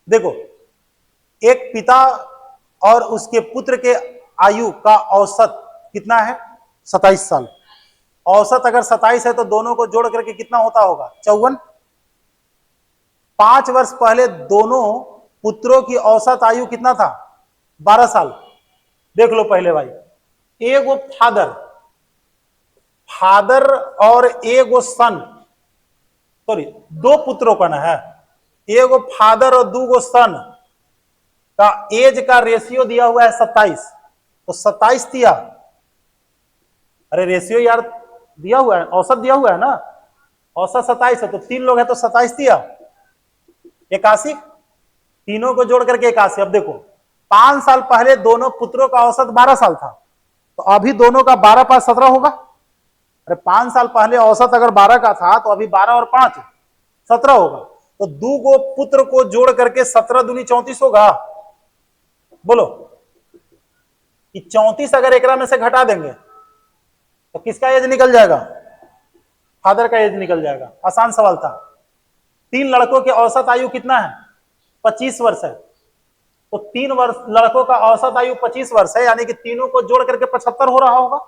देखो, एक पिता और उसके पुत्र के आयु का औसत कितना है? 27 साल। औसत अगर 27 है तो दोनों को जोड़ करके कितना होता होगा? 54। 5 वर्ष पहले दोनों पुत्रों की औसत आयु कितना था? 12 साल। देख लो पहले भाई, एगो फादर और एगो सन, सॉरी, दो पुत्रों का ना है, एगो फादर और दो सन का एज का रेशियो दिया हुआ है 27, तो 27 दिया, अरे रेशियो यार दिया हुआ है, औसत दिया हुआ है ना, औसत 27 है तो 3 लोग है तो 27 दिया, 81, तीनों को जोड़ करके 81। अब देखो 5 साल पहले दोनों पुत्रों का औसत 12 साल था, तो अभी दोनों का 12 5 17 होगा। अरे 5 साल पहले औसत अगर 12 का था तो अभी 12 और 5 17 होगा, तो दो गो पुत्र को जोड़ करके 17 दूनी 34 होगा। बोलो कि 34 अगर एकरा में से घटा देंगे तो किसका एज निकल जाएगा? फादर का एज निकल जाएगा। आसान सवाल था। 3 लड़कों के औसत आयु कितना है? 25 वर्ष है, तो 3 वर्ष लड़कों का औसत आयु 25 वर्ष है, यानी कि तीनों को जोड़ करके 75 हो रहा होगा।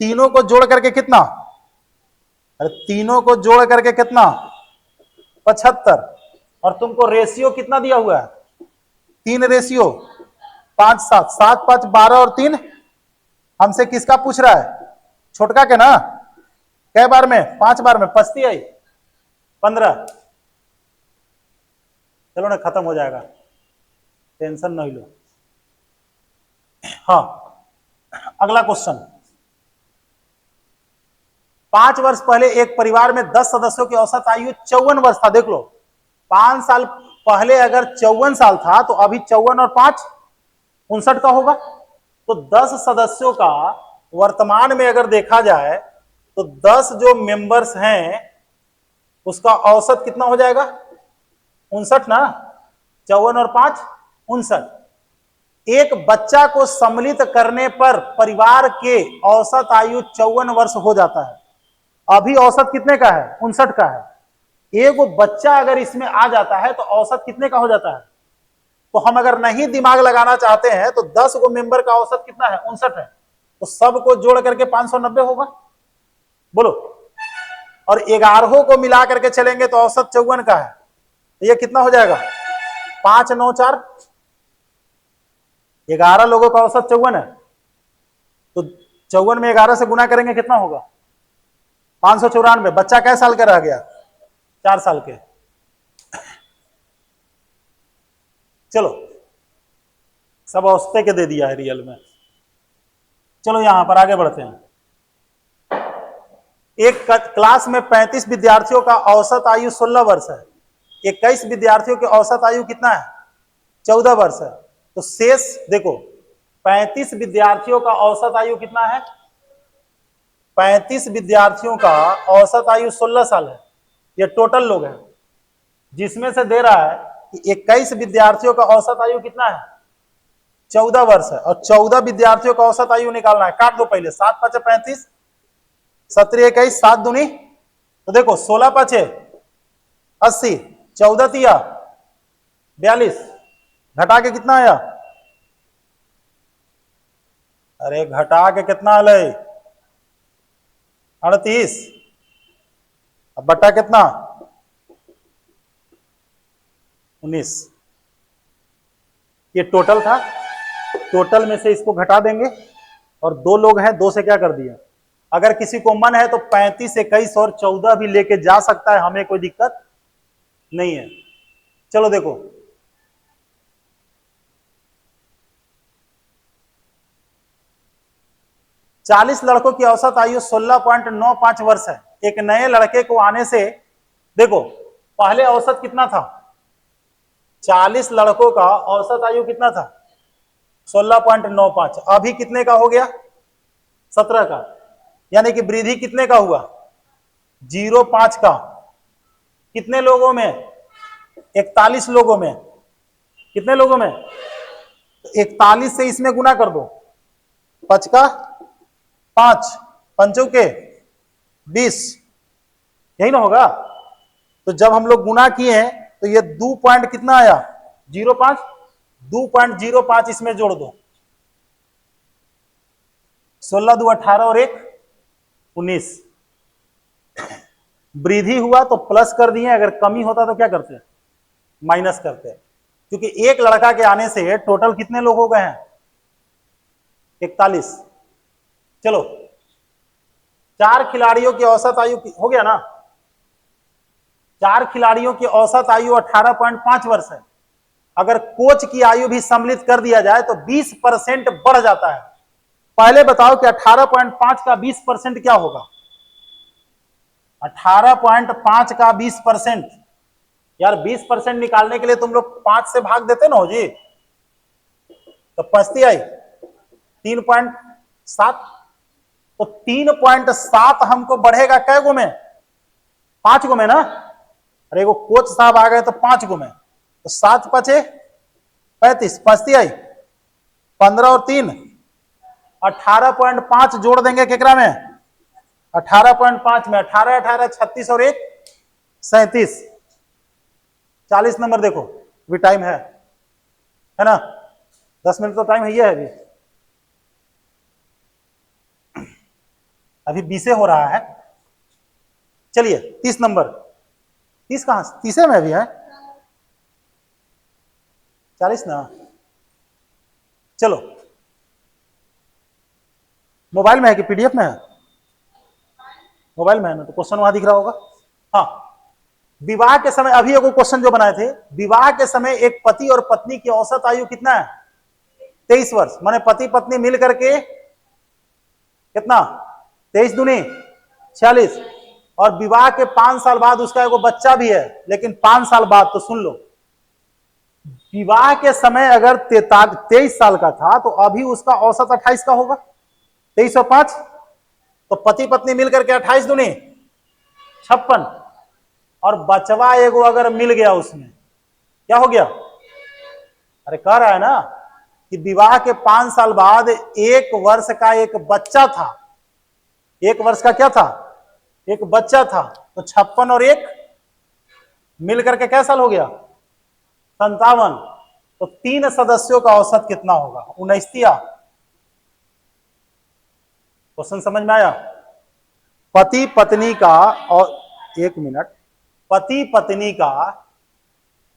तीनों को जोड़ करके कितना? अरे तीनों को जोड़ करके कितना? 75। और तुमको रेशियो कितना दिया हुआ है? 3 रेशियो 5 7 7 5 12 और 3। हमसे किसका पूछ रहा है? छोटका के ना। कै बार में? 5 बार में। 5 आई 15। चलो ना, खत्म हो जाएगा, टेंशन नहीं लो। हाँ, अगला क्वेश्चन। 5 वर्ष पहले एक परिवार में 10 सदस्यों की औसत आयु 54 वर्ष था। देख लो, 5 साल पहले अगर 54 साल था तो अभी 54 और 5 59 का होगा। तो 10 सदस्यों का वर्तमान में अगर देखा जाए तो 10 जो मेंबर्स हैं उसका औसत कितना हो जाएगा? 59 ना। 54 और 5 59। एक बच्चा को सम्मिलित करने पर परिवार के औसत आयु 54 वर्ष हो जाता है। अभी औसत कितने का है? 59 का है। एक बच्चा अगर इसमें आ जाता है तो औसत कितने का हो जाता है? तो हम अगर नहीं दिमाग लगाना चाहते हैं तो 10 गो मेंबर का औसत कितना है? 59 है, तो सबको जोड़ करके 590 होगा। बोलो, और 11 को मिला करके चलेंगे तो औसत 54 का है, तो ये कितना हो जाएगा? 5 9 4, 11 लोगों का औसत 54 है, तो 54 में 11 से गुना करेंगे कितना होगा? 594। बच्चा कै साल का रह गया? 4 साल के। चलो, सब औसते के दे दिया है रियल में। चलो यहां पर आगे बढ़ते हैं। एक क्लास में 35 विद्यार्थियों का औसत आयु 16 वर्ष है। 21 विद्यार्थियों की औसत आयु कितना है? 14 वर्ष है। तो शेष देखो, 35 विद्यार्थियों का औसत आयु कितना है? 35 विद्यार्थियों का औसत आयु 16 साल है। ये टोटल लोग हैं, जिसमें से दे रहा है कि 21 विद्यार्थियों का औसत आयु कितना है? 14 वर्ष है, और 14 विद्यार्थियों का औसत आयु निकालना है। काट दो पहले, 7 5 35, 17 21, 7 दूनी, तो देखो 16 5 80, 14 तिया 42, घटा के कितना आया? अरे घटा के कितना आले? 38। अब बटा कितना? 19। ये टोटल था, टोटल में से इसको घटा देंगे, और 2 लोग हैं, 2 से क्या कर दिया। अगर किसी को मन है तो 35 21 और 14 भी लेके जा सकता है, हमें कोई दिक्कत नहीं है। चलो देखो, चालीस लड़कों की औसत आयु 16.95 वर्ष है। एक नए लड़के को आने से, देखो पहले औसत कितना था? 40 लड़कों का औसत आयु कितना था? 16.95। अभी कितने का हो गया? 17 का। यानी कि वृद्धि कितने का हुआ? 0.5 का। कितने लोगों में? 41 लोगों में। कितने लोगों में? 41 से इसमें गुना कर दो, 5 का 5, 5 के 20, यही ना होगा। तो जब हम लोग गुना किए हैं तो ये 2 पॉइंट कितना आया? 05, 2.05 इसमें जोड़ दो, 16 दो 18 और 1 19। वृद्धि हुआ तो प्लस कर दिए, अगर कमी होता तो क्या करते, माइनस करते। क्योंकि एक लड़का के आने से टोटल कितने लोग हो गए हैं, 41। चलो, 4 खिलाड़ियों की औसत आयु हो गया ना, 4 खिलाड़ियों की औसत आयु 18.5 वर्ष है। अगर कोच की आयु भी सम्मिलित कर दिया जाए तो 20% बढ़ जाता है। पहले बताओ कि 18.5 का 20% क्या होगा, 18.5 का 20%, यार 20% निकालने के लिए तुम लोग 5 से भाग देते ना हो जी, तो पचती आई 3.7, तो 3.7 हमको बढ़ेगा कै गो में, 5 गो में ना। अरे वो कोच साहब आ गए तो 5 गो में, तो 7 पचे 35, पचती आई 15 और 3 18.5 जोड़ देंगे केकरा में, 18.5 में 18 18 36 और 1 37, 40 नंबर देखो, अभी टाइम है ना, 10 मिनट तो टाइम है, ये है अभी 20 हो रहा है। चलिए 30 नंबर, 30 कहां, 30 में भी है, 40 ना। चलो, मोबाइल में है कि पीडीएफ में है, मोबाइल में है ना, तो क्वेश्चन वहां दिख रहा होगा। हाँ, विवाह के समय, अभी एगो क्वेश्चन जो बनाए थे, विवाह के समय एक पति और पत्नी की औसत आयु कितना है, 23 वर्ष। माने पति पत्नी मिल करके कितना, 23 दूनी 46, और विवाह के 5 साल बाद उसका एगो बच्चा भी है, लेकिन 5 साल बाद, तो सुन लो, विवाह के समय अगर 23 साल का था तो अभी उसका औसत 28 का होगा, 23 और 5, तो पति पत्नी मिलकर के 28 दूनी 56, और बचवा एगो अगर मिल गया उसमें, क्या हो गया, अरे कह रहा है ना कि विवाह के 5 साल बाद 1 वर्ष का एक बच्चा था, 1 वर्ष का क्या था, एक बच्चा था, तो 56 और 1 मिलकर के क्या साल हो गया, 57, तो 3 सदस्यों का औसत कितना होगा, 19। क्वेश्चन समझ में आया। पति पत्नी का, और 1 मिनट, पति पत्नी का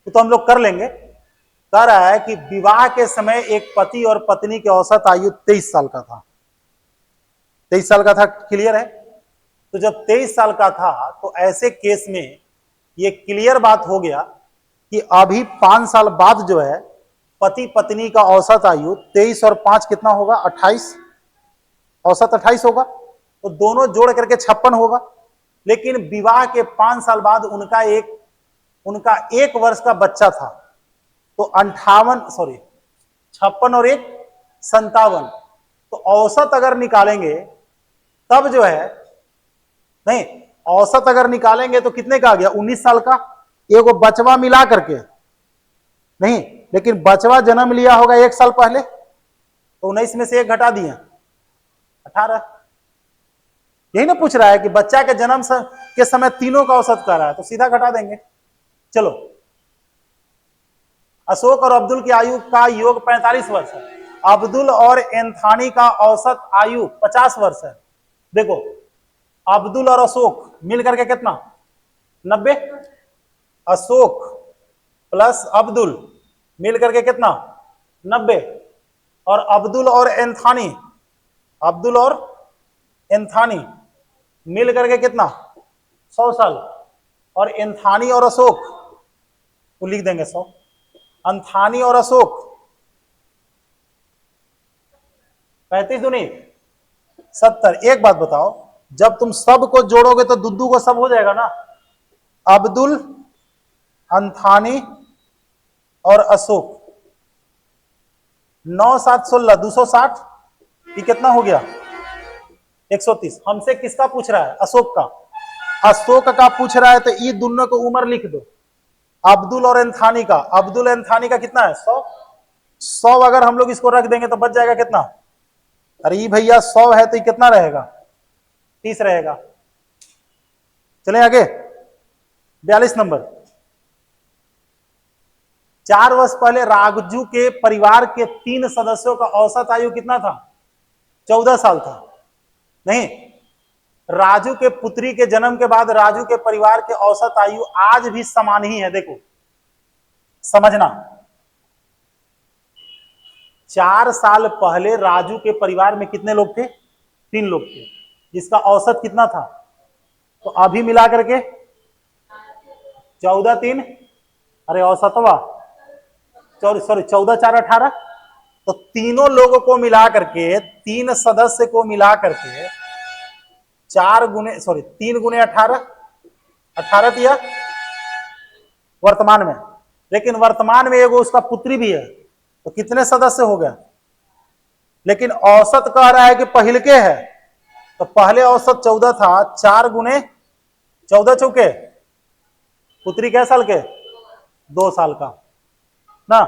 तो हम लोग कर लेंगे। कह रहा है कि विवाह के समय एक पति और पत्नी की औसत आयु 23 साल का था, 23 साल का था, क्लियर है। तो जब 23 साल का था तो ऐसे केस में ये क्लियर बात हो गया कि अभी 5 साल बाद जो है पति पत्नी का औसत आयु 23 और 5 कितना होगा, 28, औसत 28 होगा, तो दोनों जोड़ करके 56 होगा। लेकिन विवाह के 5 साल बाद उनका एक वर्ष का बच्चा था, तो 56 और 1 57, तो औसत अगर निकालेंगे तब जो है, नहीं, औसत अगर निकालेंगे तो कितने का आ गया, 19 साल का, एगो बचवा मिला करके नहीं, लेकिन बचवा जन्म लिया होगा 1 साल पहले, तो 19 में से 1 घटा दिए 18। यही ना पूछ रहा है कि बच्चा के जन्म के समय तीनों का औसत कर रहा है, तो सीधा घटा देंगे। चलो, अशोक और अब्दुल की आयु का योग 45 वर्ष है, अब्दुल और एंथानी का औसत आयु 50 वर्ष है। देखो, अब्दुल और अशोक मिलकर के कितना, 90, अशोक प्लस अब्दुल मिलकर के कितना, 90, और अब्दुल और एंथानी मिल करके कितना, 100 साल, और एंथानी और अशोक को लिख देंगे 100, एंथानी और अशोक 35 दूनी 70। एक बात बताओ, जब तुम सब को जोड़ोगे तो दुद्दू को सब हो जाएगा ना, अब्दुल, एंथानी और अशोक, 9 7 16 260, ये कितना हो गया, 130। हमसे किसका पूछ रहा है, अशोक का, अशोक का पूछ रहा है, तो ये दोनों को उम्र लिख दो, अब्दुल और एंथानी का, अब्दुल एंथानी का कितना है, 100 अगर हम लोग इसको रख देंगे तो बच जाएगा कितना, अरे ये भैया 100 है तो ये कितना रहेगा, 30 रहेगा। चले आगे, 42 नंबर, 4 वर्ष पहले राजू के परिवार के 3 सदस्यों का औसत आयु कितना था? 14 साल था। नहीं, राजू के पुत्री के जन्म के बाद राजू के परिवार के औसत आयु आज भी समान ही है। देखो समझना, 4 साल पहले राजू के परिवार में कितने लोग थे? 3 लोग थे, जिसका औसत कितना था? तो अभी मिला करके 14 3, अरे औसतवा सॉरी 14 4 18, तो तीनों लोगों को मिला करके, 3 सदस्य को मिला करके 3 गुने 18 दिया वर्तमान में। लेकिन वर्तमान में एगो उसका पुत्री भी है, तो कितने सदस्य हो गए? लेकिन औसत कह रहा है कि पहले के है, तो पहले औसत 14 था, 4 गुने 14 चौके, पुत्री कै साल के? 2 साल का ना।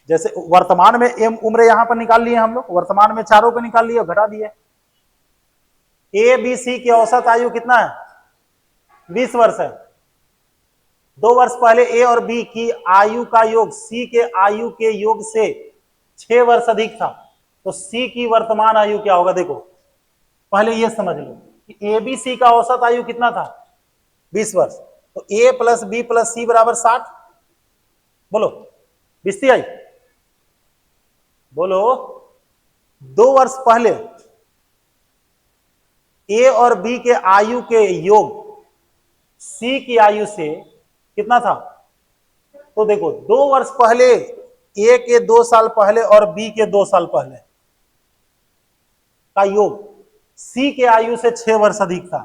जैसे वर्तमान में एम उम्र यहां पर निकाल लिए हम लोग, वर्तमान में चारों को निकाल लिए और घटा दिए। ए बी सी की औसत आयु कितना है? 20 वर्ष है। 2 वर्ष पहले ए और बी की आयु का योग सी के आयु के योग से 6 वर्ष अधिक था, तो सी की वर्तमान आयु क्या होगा? देखो पहले ये समझ लो कि ए बी सी का औसत आयु कितना था? 20 वर्ष। तो ए प्लस बी प्लस सी बराबर 60। बोलो बिस्ती आई, बोलो। 2 वर्ष पहले ए और बी के आयु के योग सी की आयु से कितना था? तो देखो 2 वर्ष पहले ए के 2 साल पहले और बी के 2 साल पहले का योग सी के आयु से 6 वर्ष अधिक था,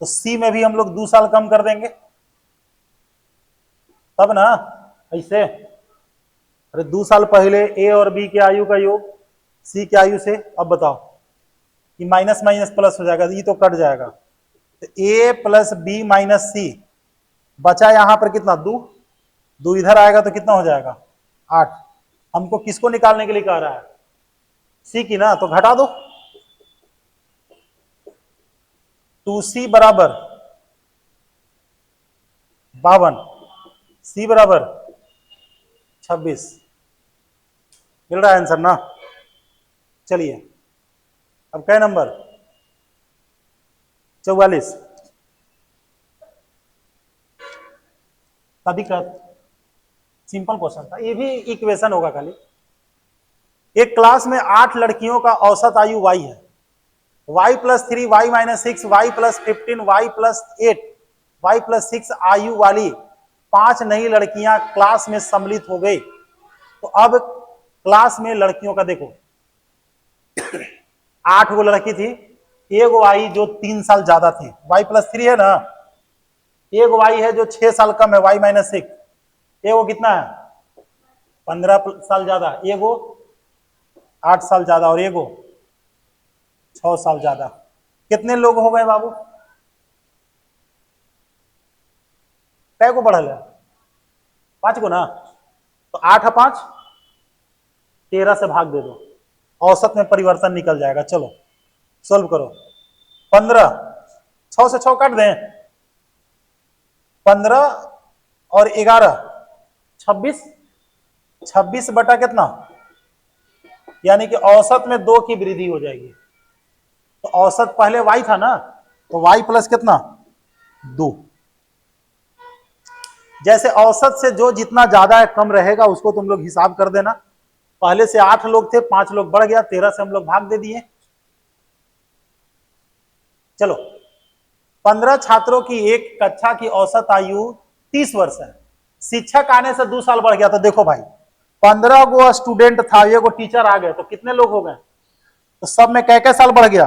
तो सी में भी हम लोग 2 साल कम कर देंगे तब ना। ऐसे अरे 2 साल पहले ए और बी के आयु का योग सी के आयु से, अब बताओ कि माइनस माइनस प्लस हो जाएगा, ये तो कट जाएगा। तो ए प्लस बी माइनस सी बचा यहां पर कितना? 2 इधर आएगा तो कितना हो जाएगा? 8। हमको किसको निकालने के लिए कह रहा है? सी की ना, तो घटा दो। 2c बराबर 52, सी बराबर 26। मिल रहा है आंसर ना? चलिए अब क्या नंबर? 44 का दिक्कत? सिंपल क्वेश्चन था, ये भी इक्वेशन होगा खाली। एक क्लास में 8 लड़कियों का औसत आयु y है। y plus 3, y minus 6, y plus 15, y plus 8, y plus 6 आयु वाली 5 नई लड़कियां क्लास में सम्मिलित हो गई। तो अब क्लास में लड़कियों का देखो 8 गो लड़की थी, एक वाई जो 3 साल ज्यादा थी, y प्लस 3 है ना, एक वाई है जो 6 साल कम है, y माइनस 6, एगो कितना है? 15 साल ज्यादा, एगो 8 साल ज्यादा और एगो 6 साल ज्यादा। कितने लोग हो गए बाबू? कै को बढ़ल है? 5 को ना। तो 8 है 5, 13 से भाग दे दो, औसत में परिवर्तन निकल जाएगा। चलो सॉल्व करो। 15, 6 से 6 काट दें, 15 और 11 26, 26 बटा कितना? यानी कि औसत में 2 की वृद्धि हो जाएगी। तो औसत पहले y था ना, तो y प्लस कितना? 2। जैसे औसत से जो जितना ज्यादा है कम रहेगा उसको तुम लोग हिसाब कर देना। पहले से 8 लोग थे, 5 लोग बढ़ गया, 13 से हम लोग भाग दे दिए। चलो 15 छात्रों की एक कक्षा की औसत आयु 30 वर्ष है। शिक्षक आने से 2 साल बढ़ गया। तो देखो भाई 15 गो स्टूडेंट था, ये गो टीचर आ गए, तो कितने लोग हो गए? तो सब में कै साल बढ़ गया?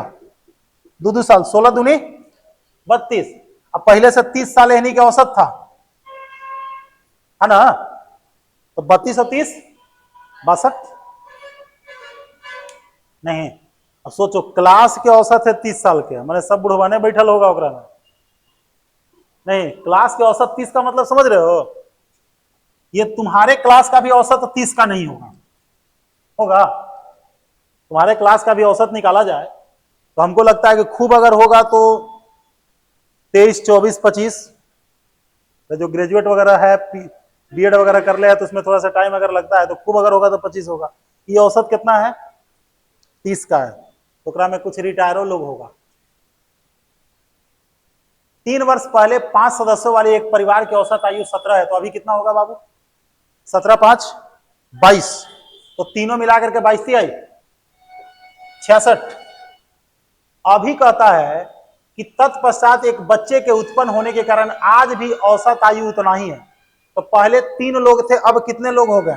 2 साल। 16 दूनी 32। अब पहले से 30 साल यानी कि औसत था, है ना? तो 32 और 30 62 नहीं। अब सोचो क्लास के औसत है 30 साल के, मैंने सब बुढ़वाने बैठल होगा ओकरा में। नहीं, क्लास के औसत 30 का मतलब समझ रहे हो? ये तुम्हारे क्लास का भी औसत 30 का नहीं होगा, होगा? तुम्हारे क्लास का भी औसत निकाला जाए तो हमको लगता है कि खूब अगर होगा तो 23, 24, 25, जो ग्रेजुएट वगैरह है, बीएड वगैरह कर ले तो उसमें थोड़ा सा टाइम अगर लगता है तो खूब अगर होगा तो 25 होगा। ये औसत कितना है? 30 का है। तो ओकरा में कुछ रिटायरो लोग होगा। 3 वर्ष पहले 5 सदस्यों वाले एक परिवार की औसत आयु 17 है, तो अभी कितना होगा बाबू? 17 5 22, तो तीनों मिलाकर के 22 थी आई 66। अभी कहता है कि तत्पश्चात एक बच्चे के उत्पन्न होने के कारण आज भी औसत आयु उतना ही है। तो पहले 3 लोग थे, अब कितने लोग हो गए?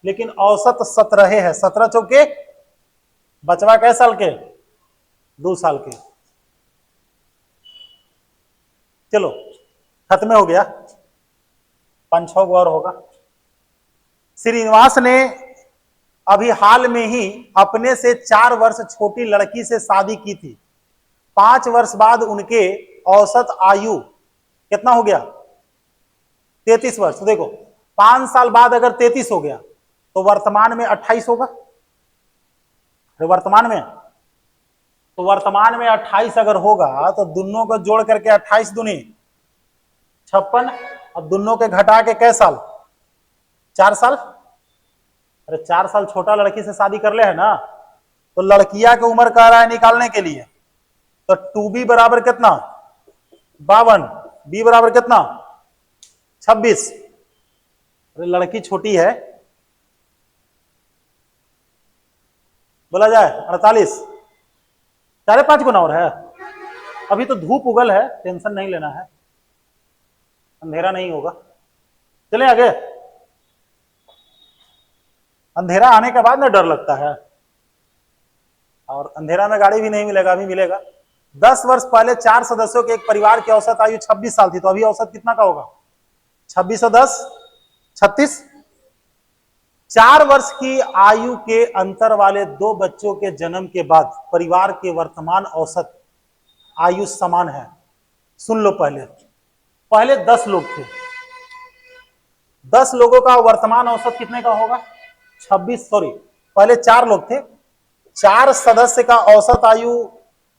लेकिन औसत 17 है। 17 चौके बचवा कै साल के? 2 साल के। चलो खत्म हो गया, 5-6 गो और होगा। श्रीनिवास ने अभी हाल में ही अपने से 4 वर्ष छोटी लड़की से शादी की थी। 5 वर्ष बाद उनके औसत आयु कितना हो गया? 33 वर्ष। तो देखो 5 साल बाद अगर 33 हो गया तो वर्तमान में 28 होगा। वर्तमान में 28 अगर होगा तो दोनों को जोड़ करके 28 दूनी 56, और दोनों के घटा के कै साल? 4 साल। अरे 4 साल छोटा लड़की से शादी कर ले है ना, तो लड़किया की उम्र कह रहा है निकालने के लिए, तो 2b बराबर कितना? 52, b बराबर कितना? 26। अरे लड़की छोटी है, बोला जाए 48, 4.5 गुना और है। अभी तो धूप उगल है, टेंशन नहीं लेना है, अंधेरा नहीं होगा। चले आगे। अंधेरा आने के बाद ना डर लगता है, और अंधेरा में गाड़ी भी नहीं मिलेगा, अभी मिलेगा। 10 वर्ष पहले 4 सदस्यों के एक परिवार की औसत आयु 26 साल थी, तो अभी औसत कितना का होगा? 26 और 10 36। 4 वर्ष की आयु के अंतर वाले 2 बच्चों के जन्म के बाद परिवार के वर्तमान औसत आयु समान है। सुन लो, पहले 10 लोग थे, 10 लोगों का वर्तमान औसत कितने का होगा? 26, सॉरी पहले 4 लोग थे, 4 सदस्य का औसत आयु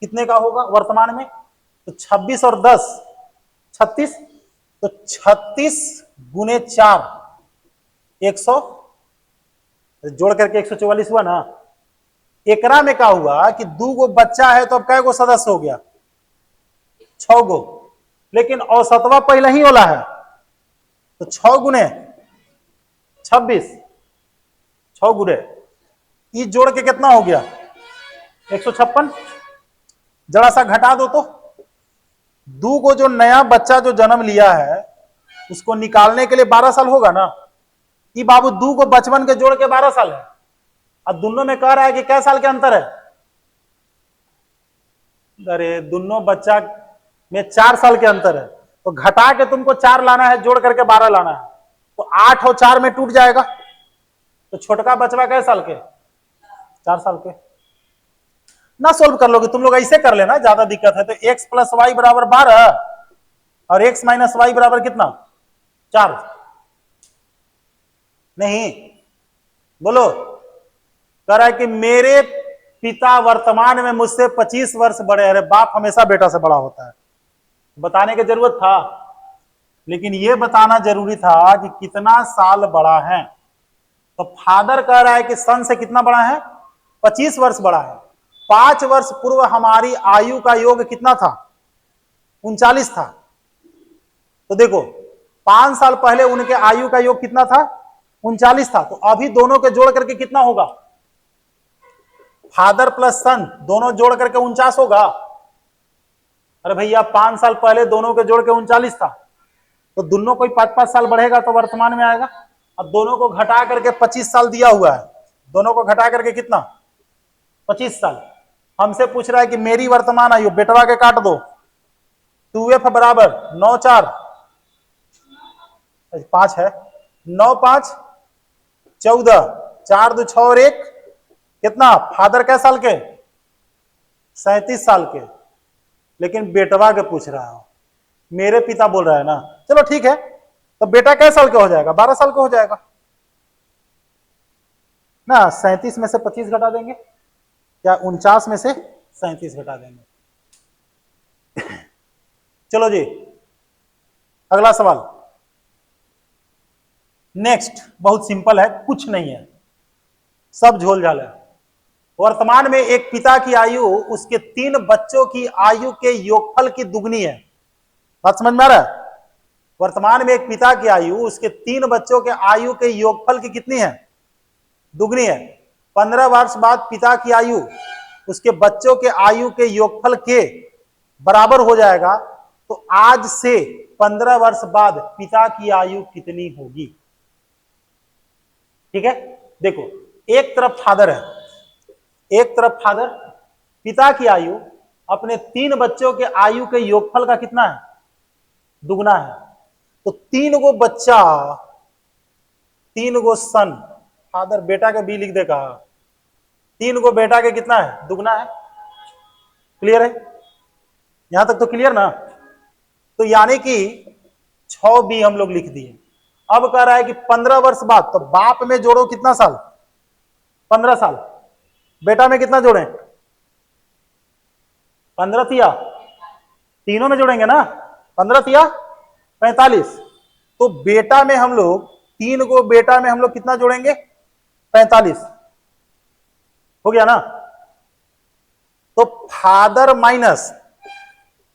कितने का होगा वर्तमान में? तो 26 और 10 36, तो 36 गुने 4 100, जोड़ करके 144 हुआ ना। एकरा में क्या हुआ कि 2 गो बच्चा है तो अब कै गो सदस्य हो गया? 6 गो, लेकिन औसतवा पहले ही होला है, तो 6 गुने 26, 6 गुने ये जोड़ के कितना हो गया? 156। जरा सा घटा दो तो 2 को जो नया बच्चा जो जन्म लिया है उसको निकालने के लिए 12 साल होगा ना। ये बाबू 2 को बचपन के जोड़ के 12 साल है, अब दोनों में कह रहा है कि क्या साल के अंतर है? अरे दोनों बच्चा में 4 साल के अंतर है, तो घटा के तुमको 4 लाना है, जोड़ करके 12 लाना है, तो 8 और 4 में टूट जाएगा। तो छोटका बचवा कै साल के? 4 साल के। ना सोल्व कर लोगे तुम लोग, ऐसे कर लेना, ज्यादा दिक्कत है तो x प्लस वाई बराबर 12 और x माइनस वाई बराबर कितना? 4। नहीं बोलो, कह रहा है कि मेरे पिता वर्तमान में मुझसे 25 वर्ष बड़े। अरे बाप हमेशा बेटा से बड़ा होता है, बताने की जरूरत था, लेकिन यह बताना जरूरी था कि कितना साल बड़ा है। तो फादर कह रहा है कि सन से कितना बड़ा है? 25 वर्ष बड़ा है। 5 वर्ष पूर्व हमारी आयु का योग कितना था? 39 था। तो देखो 5 साल पहले उनके आयु का योग कितना था? 39 था। तो अभी दोनों के जोड़ करके कितना होगा? फादर प्लस सन दोनों जोड़ करके 49 होगा। अरे भैया 5 साल पहले दोनों के जोड़ के 39 था, तो दोनों कोई 5-5 साल बढ़ेगा तो वर्तमान में आएगा। अब दोनों को घटा करके 25 साल दिया हुआ है, दोनों को घटा करके कितना? 25 साल। हमसे पूछ रहा है कि मेरी वर्तमान आयु, बेटवा के काट दो, 2f बराबर 9 4 5 है, 9 5 14, 4 2 6 और 1 कितना? फादर कै साल के? 37 साल के। लेकिन बेटवा के पूछ रहा हूं, मेरे पिता बोल रहा है ना। चलो ठीक है, तो बेटा कै साल का हो जाएगा? 12 साल का हो जाएगा ना। 37 में से 25 घटा देंगे, या 49 में से 37 घटा देंगे। चलो जी अगला सवाल। नेक्स्ट बहुत सिंपल है, कुछ नहीं है, सब झोल झाल है। वर्तमान में एक पिता की आयु उसके 3 बच्चों की आयु के योगफल की दुगनी है। बात समझ में आ रहा है? वर्तमान में एक पिता की आयु उसके 3 बच्चों के आयु के योगफल की कितनी है? दुगनी है। 15 वर्ष बाद पिता की आयु उसके बच्चों के आयु के योगफल के बराबर हो जाएगा। तो आज से 15 वर्ष बाद पिता की आयु कितनी होगी? ठीक है, देखो एक तरफ फादर है, एक तरफ फादर, पिता की आयु अपने 3 बच्चों के आयु के योगफल का कितना है? दुगना है। तो 3 गो बच्चा, 3 गो सन, फादर बेटा के बी लिख दे कहा, 3 गो बेटा के कितना है? दुगना है। क्लियर है? यहां तक तो क्लियर ना? तो यानी कि 6 बी हम लोग लिख दिए। अब कह रहा है कि 15 वर्ष बाद, तो बाप में जोड़ो कितना साल? 15 साल। बेटा में कितना जोड़े? 15 तिया, तीनों में जोड़ेंगे ना, 15 तिया 45। तो बेटा में हम लोग 3 गो बेटा में हम लोग कितना जोड़ेंगे? 45। हो गया ना? तो फादर माइनस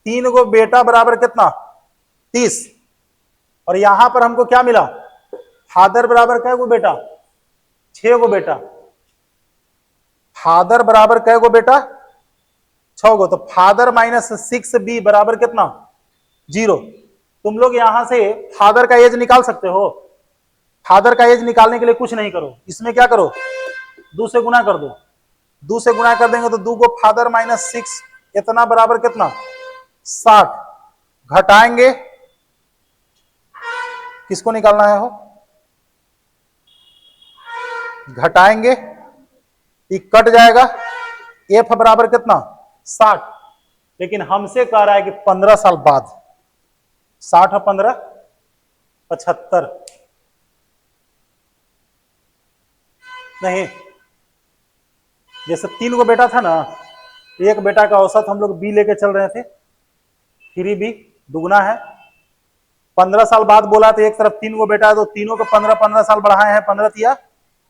3 गो बेटा बराबर कितना? 30। और यहां पर हमको क्या मिला? फादर बराबर कै गो बेटा? 6 गो बेटा। फादर बराबर कै गो बेटा? 6 गो। तो फादर माइनस 6b बराबर कितना? 0। तुम लोग यहां से फादर का एज निकाल सकते हो। फादर का एज निकालने के लिए कुछ नहीं करो, इसमें क्या करो? 2 से गुना कर दो। 2 से गुना कर देंगे तो 2 को फादर माइनस 6 इतना बराबर कितना? 60। घटाएंगे, किसको निकालना है? हो घटाएंगे, ये कट जाएगा, एफ बराबर कितना? 60। लेकिन हमसे कह रहा है कि 15 साल बाद, 60 और 15 75। नहीं, जैसे 3 गो बेटा था ना, एक बेटा का औसत हम लोग बी लेके चल रहे थे, 3b दुगना है। 15 साल बाद बोला तो एक तरफ 3 गो बेटा है, तो तीनों को 15-15 साल बढ़ाए हैं, 15 तिया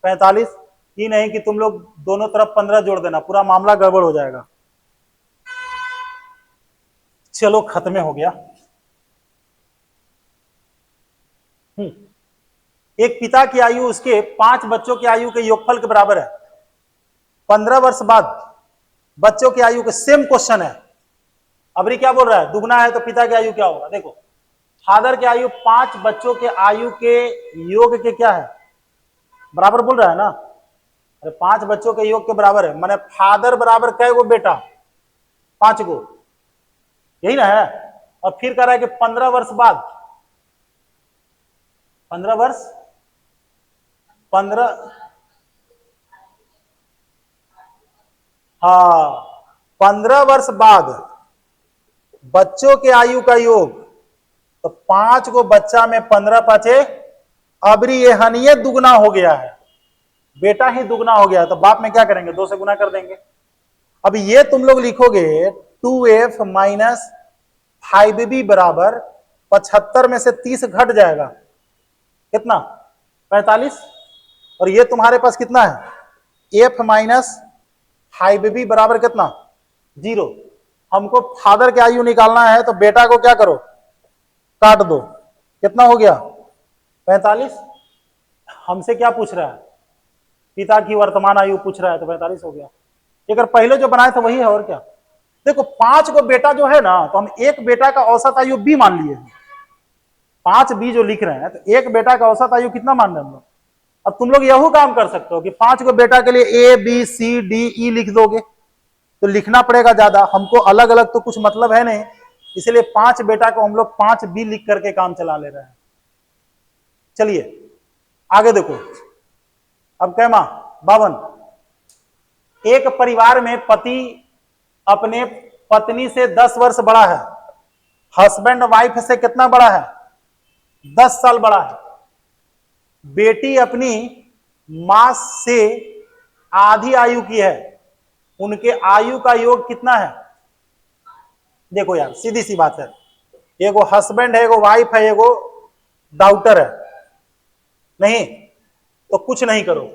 45। ये नहीं कि तुम लोग दोनों तरफ 15 जोड़ देना, पूरा मामला गड़बड़ हो जाएगा। चलो खत्म हो गया। एक पिता की आयु उसके 5 बच्चों की आयु के योगफल के बराबर है। 15 वर्ष बाद बच्चों की आयु के, सेम क्वेश्चन है। अबरी क्या बोल रहा है? दुगना है तो पिता की आयु क्या होगा? देखो, फादर की आयु 5 बच्चों के आयु के योग के क्या है? बराबर बोल रहा है ना? अरे 5 बच्चों के योग के बराबर है, माने फादर बराबर कै गो बेटा? 5 गो, यही ना है। और फिर कह रहा है कि 15 वर्ष बाद, 15 वर्ष, 15, हाँ 15 वर्ष बाद बच्चों के आयु का योग, तो 5 गो बच्चा में 15 पांचे, अबरी ये हनिये दुगना हो गया है, बेटा ही दुगना हो गया है, तो बाप में क्या करेंगे? 2 से गुना कर देंगे। अब ये तुम लोग लिखोगे 2f माइनस 5b बराबर 75 में से 30 घट जाएगा, कितना? 45। और ये तुम्हारे पास कितना है? f माइनस 5b बराबर कितना? 0। हमको फादर की आयु निकालना है, तो बेटा को क्या करो? काट दो, कितना हो गया? 45। हमसे क्या पूछ रहा है? पिता की वर्तमान आयु पूछ रहा है, तो 45 हो गया। अगर पहले जो बनाया था वही है, और क्या। देखो 5 को बेटा जो है ना, तो हम एक बेटा का औसत आयु बी मान लिए हैं। 5 बी जो लिख रहे हैं, तो एक बेटा का औसत आयु कितना मान रहे हैं हम लोग? अब तुम लोग यही काम कर सकते हो कि 5 को बेटा के लिए A B C D E लिख दोगे, तो लिखना पड़ेगा ज्यादा, हमको अलग अलग तो कुछ मतलब है नहीं, इसलिए 5 बेटा को हम लोग 5 बी लिख करके काम चला ले रहे हैं। चलिए आगे देखो। अब कैमा 52। एक परिवार में पति अपने पत्नी से 10 वर्ष बड़ा है, हस्बैंड वाइफ से कितना बड़ा है? 10 साल बड़ा है। बेटी अपनी मां से आधी आयु की है, उनके आयु का योग कितना है? देखो यार सीधी सी बात है, एगो हस्बैंड है, एगो वाइफ है, एगो डॉक्टर है। नहीं तो कुछ नहीं करो।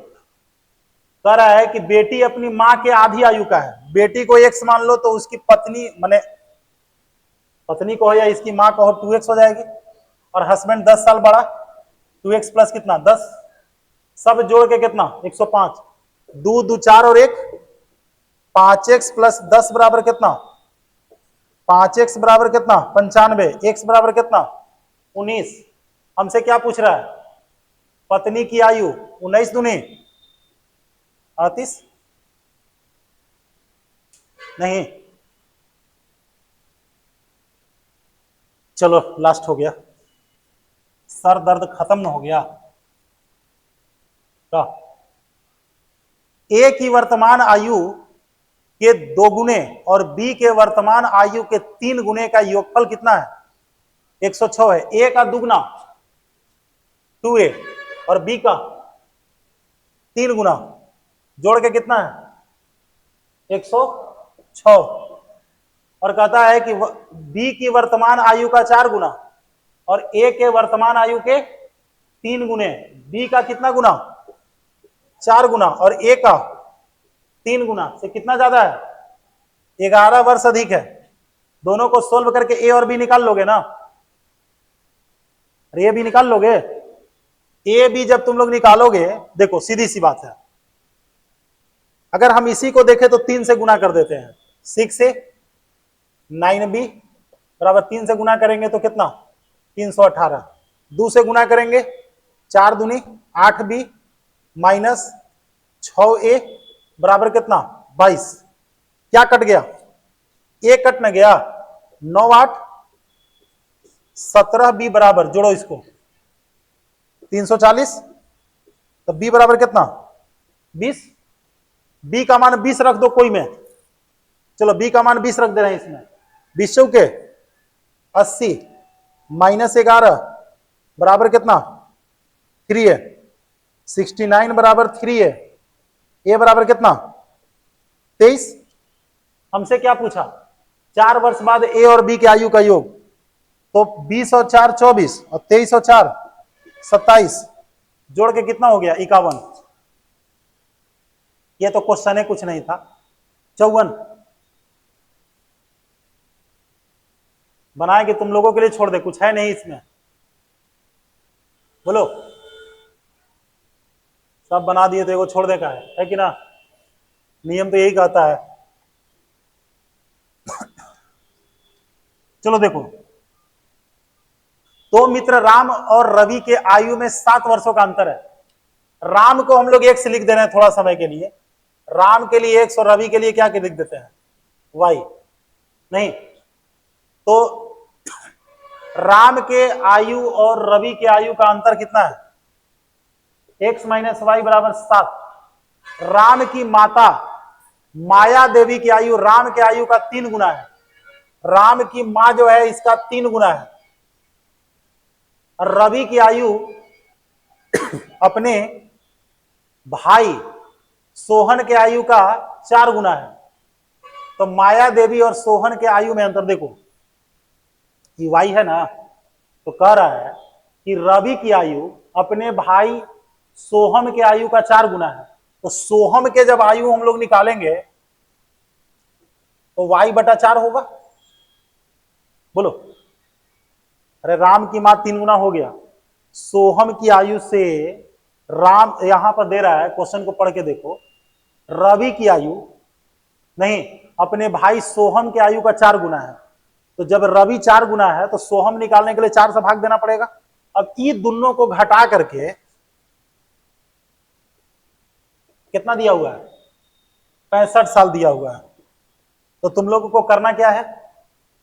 कह रहा है कि बेटी अपनी मां के आधी आयु का है, बेटी को x मान लो तो उसकी पत्नी माने पत्नी को हो या इसकी मां को हो 2x हो जाएगी, और हस्बैंड 10 साल बड़ा, 2x प्लस कितना 10, सब जोड़ के कितना 105, 2 2 4 और 1 5x प्लस 10 बराबर कितना 5x बराबर कितना 95, x बराबर कितना 19। हमसे क्या पूछ रहा है, पत्नी की आयु 19 दूनी 38, नहीं चलो लास्ट हो गया, सर दर्द खत्म न हो गया क्या? ए की वर्तमान आयु के 2 गुने और बी के वर्तमान आयु के 3 गुने का योगफल कितना है 106 है। ए का दुगना 2a और बी का 3 गुना जोड़ के कितना है 106, और कहता है कि बी की वर्तमान आयु का 4 गुना और ए के वर्तमान आयु के 3 गुने, बी का कितना गुना 4 गुना और ए का 3 गुना से कितना ज्यादा है 11 वर्ष अधिक है। दोनों को सोल्व करके ए और बी निकाल लोगे ना, अरे ए बी निकाल लोगे, ए बी जब तुम लोग निकालोगे, देखो सीधी सी बात है, अगर हम इसी को देखें तो 3 से गुना कर देते हैं, 6 से 9b बराबर 3 से गुना करेंगे तो कितना 318, 2 से गुना करेंगे 4 दूनी 8b माइनस 6a बराबर कितना 22, क्या कट गया ए कट न गया, 9 8 17b बराबर जोड़ो इसको 340, तो b बराबर कितना 20, b का मान 20 रख दो कोई में, चलो b का मान 20 रख दे रहे हैं इसमें, 20 चौके 80 माइनस 11 बराबर कितना 3 है, 69 बराबर 3 है, ए बराबर कितना 23। हमसे क्या पूछा 4 वर्ष बाद ए और बी के आयु का योग, तो 20 और 4 24 और 23 और 4 27 जोड़ के कितना हो गया 51। ये तो क्वेश्चन है कुछ नहीं था, 54 बनाए कि तुम लोगों के लिए छोड़ दे, कुछ है नहीं इसमें, बोलो सब बना दिए तो एगो छोड़ दे का है कि ना, नियम तो यही कहता है। चलो देखो, तो मित्र राम और रवि के आयु में 7 वर्षों का अंतर है, राम को हम लोग x लिख दे रहे हैं थोड़ा समय के लिए, राम के लिए x और रवि के लिए क्या लिख देते हैं y, नहीं तो राम के आयु और रवि के आयु का अंतर कितना है x माइनस वाई बराबर 7। राम की माता माया देवी की आयु राम के आयु का 3 गुना है, राम की मां जो है इसका 3 गुना है, और रवि की आयु अपने भाई सोहन के आयु का 4 गुना है। तो माया देवी और सोहन के आयु में अंतर देखो, कि वाई है ना, तो कह रहा है कि रवि की आयु अपने भाई सोहम के आयु का 4 गुना है, तो सोहम के जब आयु हम लोग निकालेंगे तो y बटा 4 होगा, बोलो, अरे राम की मां 3 गुना हो गया, सोहम की आयु से राम यहां पर दे रहा है, क्वेश्चन को पढ़ के देखो, रवि की आयु नहीं अपने भाई सोहम के आयु का 4 गुना है, तो जब रवि 4 गुना है तो सोहम निकालने के लिए 4 से भाग देना पड़ेगा। अब ये दोनों को घटा करके कितना दिया हुआ है 65 साल दिया हुआ है, तो तुम लोगों को करना क्या है,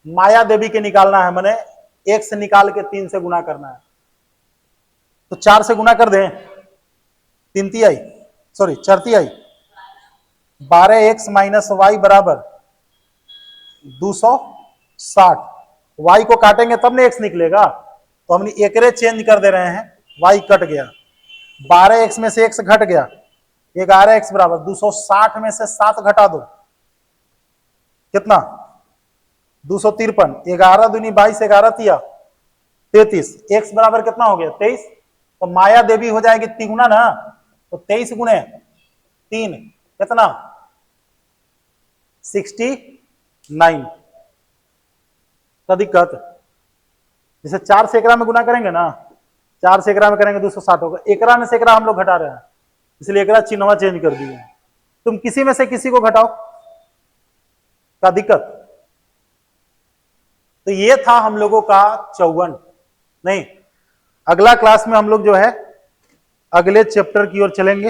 माया देवी के निकालना है, मैंने 1 से निकाल के 3 से गुना करना है, तो 4 से गुना कर दें, 3 तिहाई सॉरी 4 तिहाई 12x माइनस वाई बराबर 260, y को काटेंगे तब ना x निकलेगा, तो हमने एकरे चेंज कर दे रहे हैं, y कट गया, 12x में से x घट गया, 11x बराबर 260 में से 7 घटा दो कितना 253, 11 दूनी 22, 11 तिया 33, x बराबर कितना हो गया 23, तो माया देवी हो जाएगी तिगुना ना, तो 23 गुणे 3 कितना 69 का दिक्कत। जैसे 4 से एकरा में गुना करेंगे ना, 4 से एकरा में करेंगे 260 होगा, एकरा में से एकरा हम लोग घटा रहे हैं, इसलिए एकरा चिन्हवा चेंज कर दिए। तुम किसी में से किसी को घटाओ, का दिक्कत। तो ये था हम लोगों का 54। नहीं, अगला क्लास में हम लोग जो है अगले चैप्टर की ओर चलेंगे।